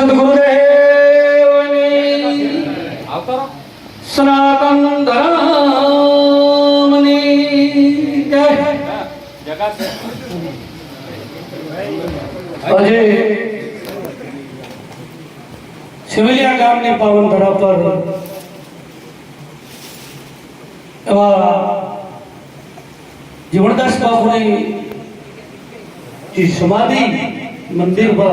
સદગુરુદેવની સનાતન ધર્મની જય. આજે સિવિલિયા ગામની પાવન ધરા પર એવા જીવણદાસ બાપુની જે સમાધિ મંદિર પર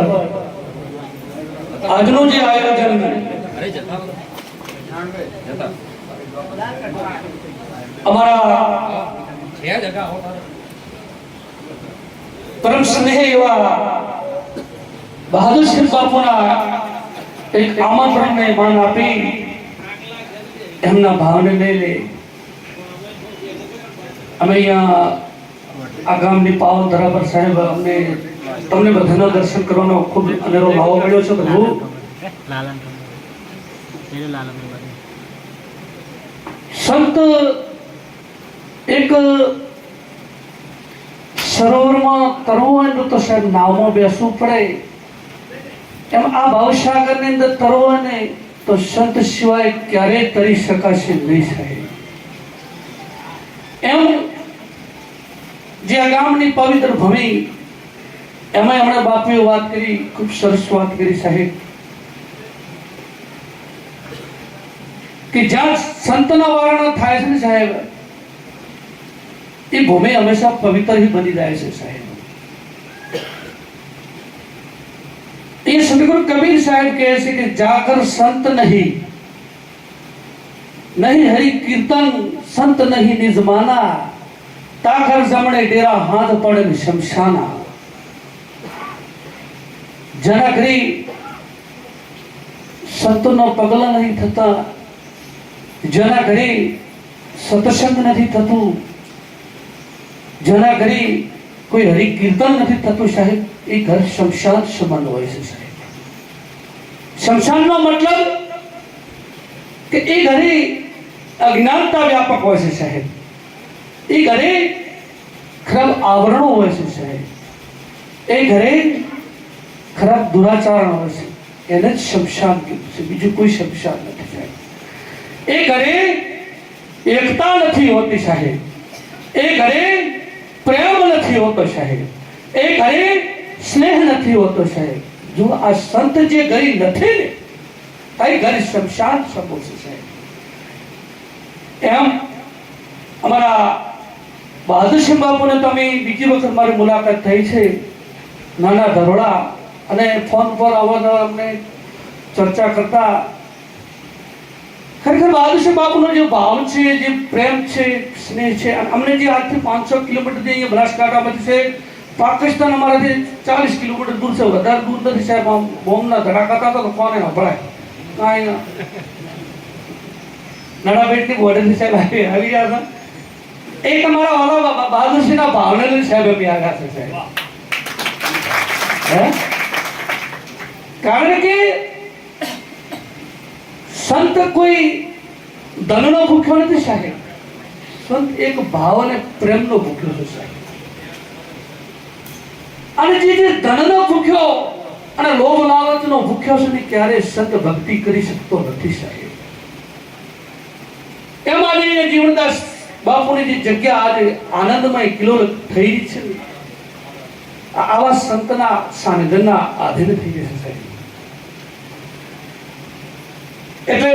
આજનું જે આયોજન અમારા પરમ સ્નેહ એવા બહાદુરસિંહ બાપુના એક આમંત્રણને માન આપી એમના ભાવને લઈ અમે અહીંયા આ ગામની પાવન ધરા પર સાહેબ અમને તમને બધાના દર્શન કરવાનો ખૂબ અનેરો ભાવ મળ્યો છે. બધું સંત એક સરોવરમાં તરવું હોય તો સાહેબ નાવમાં બેસવું પડે, એમ આ ભાવસાગરની અંદર તરવું ને તો સંત સિવાય ક્યારેય તરી શકાશે નહીં સાહેબ. એમ જે આ ગામની પવિત્ર ભૂમિ એમાં હમણાં બાપુએ વાત કરી, ખૂબ સરસ વાત કરી સાહેબ, કે જ્યાં સંતના વારણા થાય છે ને સાહેબ એ ભૂમિ હંમેશા પવિત્ર ही બની જાય છે સાહેબ. એ સદગુરુ કબીર સાહેબ કહે છે કે જાગર સંત નહીં હરિ કીર્તન સંત નહીં નિજ માના, તાકર જમણે ડેરા હાથ પડે શમશાના. જેના ઘરે સંતનો પગલા નહીં થતા, જેના ઘરે સત્સંગ નથી થતું, જેના ઘરે કોઈ હરિ કીર્તન નથી થતું સાહેબ, એ ઘર શમશાન સમાન હોય છે સાહેબ. શમશાનનો મતલબ કે એ ઘરે અજ્ઞાનતા વ્યાપક હોય છે સાહેબ, એ ઘરે ખરાબ આવરણો હોય છે સાહેબ, એ ઘરે ખરાબ દુરાચાર હોય છે, એને જ શમશાન કીધું છે, બીજું કોઈ શમશાન નથી સાહેબ. એ ઘરે એકતા નથી હોતી સાહેબ, એ ઘરે પ્રેમ નથી હોતો સાહેબ, એ ઘરે સ્નેહ નથી હોતો સાહેબ. જો આ સંત જે ઘરે નથી ને એ ઘરે શમશાન સમો છે સાહેબ. એમ અમારા બહાદુરસિંહ બાપુને તો અમે બીજી વખત મારી મુલાકાત થઈ છે નાના ધરોડા, અને ફોન પર અવારનવાર અમને ચર્ચા કરતા. ખરેખર બહાદુરસિંહ બાપુનો જે ભાવ છે, જે પ્રેમ છે, સ્નેહ છે, અમને જે આજથી 500 કિલોમીટર જે અહીંયા બનાસકાંઠામાંથી છે, પાકિસ્તાન અમારાથી 40 કિલોમીટર દૂર છે, વધારે દૂર નથી સાહેબ. આમ બોમ્બના ધડાકા થતા તો કોને સંભળાય કાંઈ નડાબેટની બોર્ડરથી સાહેબ આવી રહ્યા હતા. એ તમારા વાળા બહાદુરસિંહના ભાવને લઈને સાહેબ અમે આવ્યા છે સાહેબ. કારણ કે સંત કોઈ ધનનો ભૂખ્યો નથી સાહેબ, સંત એક ભાવ અને પ્રેમનો ભૂખ્યો છે સાહેબ. અને જે ધનનો ભૂખ્યો અને લોભ લાલચનો ભૂખ્યો છે ને ક્યારેય સંત ભક્તિ કરી શકતો નથી સાહેબ. એમાં આજે જીવનદાસ બાપુની જે જગ્યા આજે આનંદમય કિલ્લો થઈ છે, આવા સંતના સાનિધ્યના આધીન થઈ જશે સાહેબ. એટલે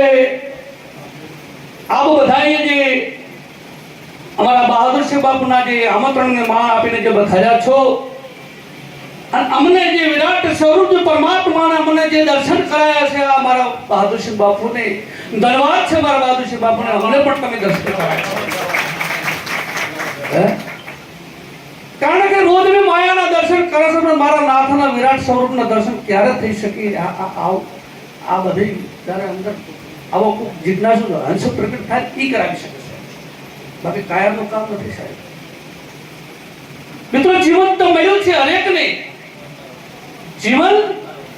આપ બધાએ જે અમારા બહાદુરસિંહ બાપુના જે આમંત્રણને માન આપીને જે બધાયા છો, અને અમને જે વિરાટ સ્વરૂપ પરમાત્માના અમને જે દર્શન કરાયા છે, આ મારા બહાદુરસિંહ બાપુને ધન્યવાદ છે. મારા બહાદુરસિંહ બાપુને અમને પણ તમે દર્શન કરાયા. કારણ કે રોજ મેં માયાના દર્શન કરે છે, મારા નાથના વિરાટ સ્વરૂપના દર્શન ક્યારે થઈ શકે? આ બધી ત્યારે અંદર આવો કોઈ જિજ્ઞાસુ હંસ પ્રગટ થાય એ કરાવી શકે છે, બાકી કાયમનું કામ નથી સાહેબ. મિત્રો, જીવન તો મળ્યું છે હરેકને, જીવન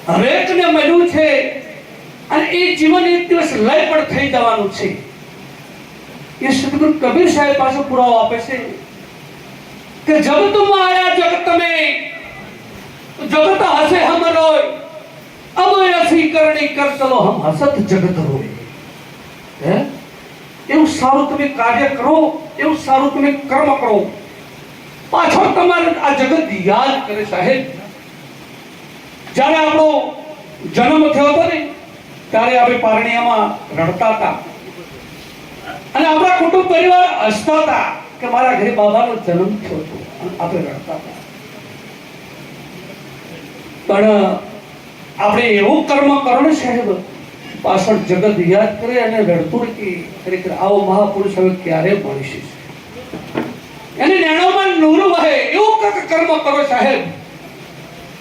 હરેકને મળ્યું છે, અને એ જીવન એક દિવસ લય પણ થઈ જવાનું છે. એ સદગુરુ કબીર સાહેબ પાસે પુરાવો આપે છે કે જબ તુમ આયા જગત में जगत हसे हम रोय अब ऐसी करणी कर चलो हम हसत जगत रोए. હે એવું સારું તમે કાર્ય કરો, એવું સારું તમે કર્મ કરો, પાછો તમારે આ જગત યાદ કરે સાહેબ. જ્યારે આપણો જન્મ થયો હતો ને ત્યારે આપણે પારણિયામાં રડતા હતા અને આપણા કુટુંબ પરિવાર હસતા હતા કે મારા ઘરે બાબાનો જન્મ થયો હતો અને આપણે રડતા હતા. પણ આપણે એવું કર્મ કરો ને સાહેબ, પાછળ જગત યાદ કરે અને રડતું કે ખરેખર આવો મહાપુરુષ હવે ક્યારે મળીશું. એને નેણોમાં નૂર વહે એવું કર્મ કરો સાહેબ.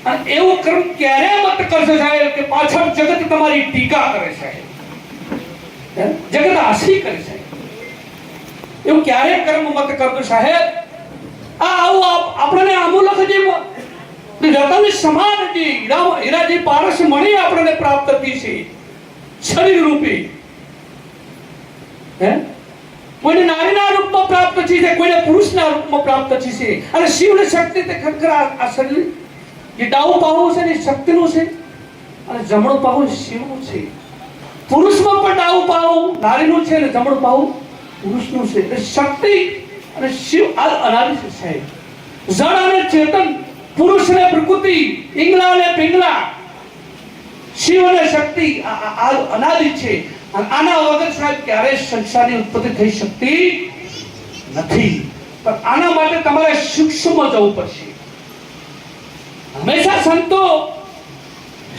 અને એવું કર્મ ક્યારે મત કરશો સાહેબ કે પાછળ જગત તમારી ટીકા કરે સાહેબ, જગત આશી કરે સાહેબ. એવું ક્યારે કર્મ મત કરતો સાહેબ. આ આવું આપણને આમૂલક જે રતન સમાન જે હીરા જે પારસ મણી આપણને પ્રાપ્ત થઈ છે શરીર રૂપી. હે કોઈને નારીના રૂપમાં પ્રાપ્ત થઈ છે, કોઈને પુરુષના રૂપમાં પ્રાપ્ત થઈ છે. અને શિવની શક્તિ તે ખરેખર આ શરીર જે ડાઉં પાહું છે ને શક્તિનું છે અને જમણું પાહું શિવનું છે. પુરુષમાં પણ ડાઉં પાહું નારીનું છે અને જમણું પાહું પુરુષનું છે. એટલે શક્તિ અને શિવ આ અનાદિ છે સાહેબ. જળ અને ચેતન, પુરુષ ને પ્રકૃતિ, ઈંગલા અને પિંગલા, શિવ અને શક્તિ આ અનાદિ છે. અને આના વગર સાહેબ ક્યારેય સંસારની ઉત્પત્તિ થઈ શકતી નથી. પણ આના માટે તમારે સૂક્ષ્મ જવું પડશે. હંમેશા સંતો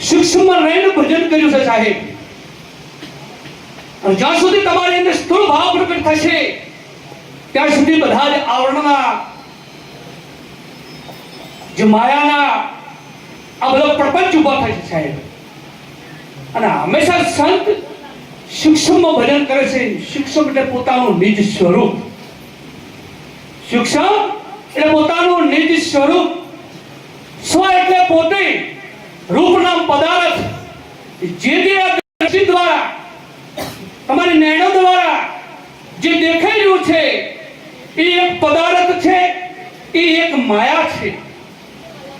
સૂક્ષ્મમાં રહીને ભજન કર્યું છે સાહેબ. અને જ્યાં સુધી તમારી અંદર સ્થૂળ ભાવ પ્રગટ થશે ત્યાં સુધી બધા જ આવરણના જે માયાના આ બધો પ્રપંચ ઉભા થાય છે સાહેબ. અને હંમેશા સંત સૂક્ષ્મમાં ભજન કરે છે. સૂક્ષ્મ એટલે પોતાનું નિજ સ્વરૂપ. સૂક્ષ્મ એટલે પોતાનું નિજ સ્વરૂપ. સ્વ એટલે પોતે, રૂપ નામ પદાર્થ. જે દ્રષ્ટિ દ્વારા તમારી નયનો દ્વારા જે દેખાઈ રહ્યું છે એ એક પદાર્થ છે, એ એક માયા છે.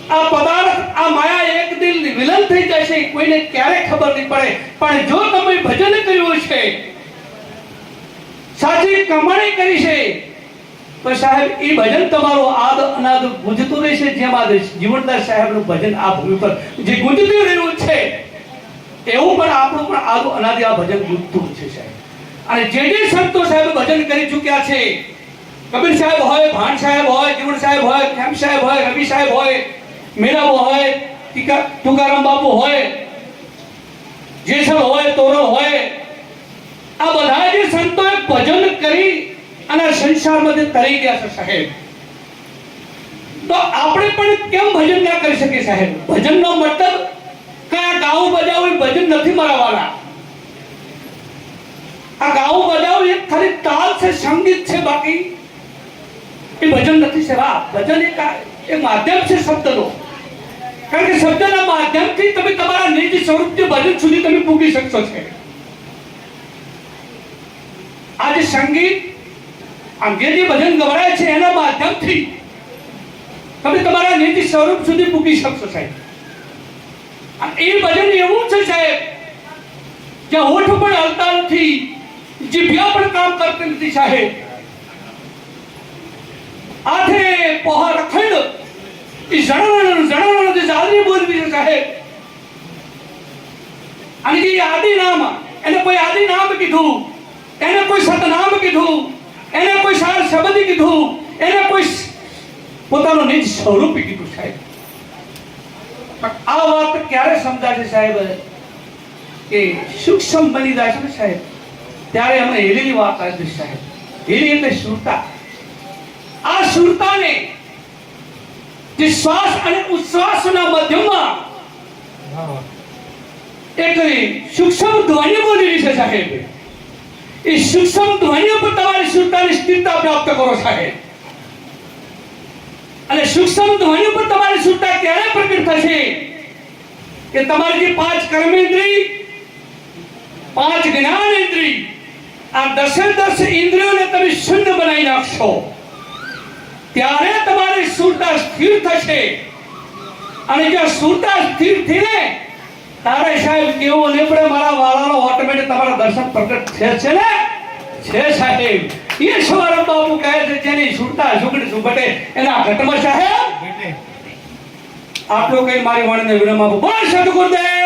આ પદાર્થ આ માયા એક દિન વિલન થઈ જશે, કોઈને ક્યારે ખબર નહીં પડે. પણ જો તમે ભજન કર્યું છે, સાચી કમાણી કરી છે, તો સાહેબ એ ભજન તમારું આદ અનાદ ગુંજતું રહેશે. જેમ આ જીવનદાસ સાહેબનું ભજન આ ભૂમિ પર જે ગુંજતું રહ્યું છે એવું પણ આપણું પણ આદ અનાદિ આ ભજન ગુંજતું છે સાહેબ. અને જે જે સંતો સાહેબ ભજન કરી ચૂક્યા છે, કબીર સાહેબ હોય, ભાણ સાહેબ હોય, જીવણ સાહેબ હોય, ખેમ સાહેબ હોય, રવિ સાહેબ હોય, મીરાબો હોય, તુકારામ બાપુ હોય, જેસલ હોય, તોરલ હોય, આ બધા જે સંતોએ ભજન કરી અને સંસારમાંથી તરી ગયા છે સાહેબ. તો આપણે પણ કેમ ભજન ના કરી શકીએ સાહેબ? ભજનનો મતલબ કયા ગાવું બજાવું ભજન નથી મારાવાળા. આ ગાવું બજાવું એક ખાલી તાલ છે, સંગીત છે, બાકી એ ભજન નથી સાહેબ. ભજન એક માધ્યમ છે શબ્દનો. કારણ કે શબ્દના માધ્યમથી તમે તમારા નિજ સ્વરૂપથી ભજન સુધી તમે પૂગી શકશો છે. આજે સંગીત અંગ્રેજી ભજન ગવડાય છે એના માધ્યમથી તમે તમારા નિજ સ્વરૂપ સુધી પૂગી શકશો સાહેબ. અને એ ભજન એવું છે સાહેબ જ્યાં હોઠ પણ હલતા નથી, જીભ્યા પણ કામ કરતી નથી સાહેબ. આથે પહોર અખંડ એ જણાવવાનું જે જાળવી બોલવી છે સાહેબ. અને જે આદિ નામ, એને કોઈ આદિ નામ કીધું, એને કોઈ સતનામ કીધું, એને કોઈ સાર શબ્દ કીધું, એને કોઈ પોતાનું નિજ સ્વરૂપ કીધું સાહેબ. પણ આ વાત ક્યારે સમજાશે સાહેબ કે સૂક્ષ્મ બની જાય છે સાહેબ, ત્યારે અમને હેલીની વાત આવી સાહેબ. હેલી એટલે સુરતા. આ સુરતાને જે શ્વાસ અને ઉચ્છ્વાસના મધ્યમાં એક સૂક્ષ્મ ધ્વનિ બોલી છે સાહેબ. એ સૂક્ષ્મ ધ્વનિ પર તમારી સુરતાની સ્થિરતા પ્રાપ્ત કરો સાહેબ. અને સૂક્ષ્મ ધ્વનિ પર તમારી સુરતા ક્યારે પ્રગટ થશે કે તમારી જે 5 કર્મેન્દ્રિય, 5 જ્ઞાનેન્દ્રિય, આ 10 ઇન્દ્રિયોને તમે શૂન્ય બનાવી નાખશો, ત્યારે તમારી સુરતા સ્થિર થશે. અને જો સુરતા સ્થિર થઈને તારે સાહેબ કેવું નહીં પડે મારા વાળાનો ઓટોમેટિક તમારા દર્શન પ્રગટ છે ને છે સાહેબ એ સવારે બાપુ કહે છે જેની સુરતા સુગડી સુગટે એના ઘટમાં સાહેબ આટલું કઈ મારી વાણીને વિરામ આપો બોલ સદગુરુદેવ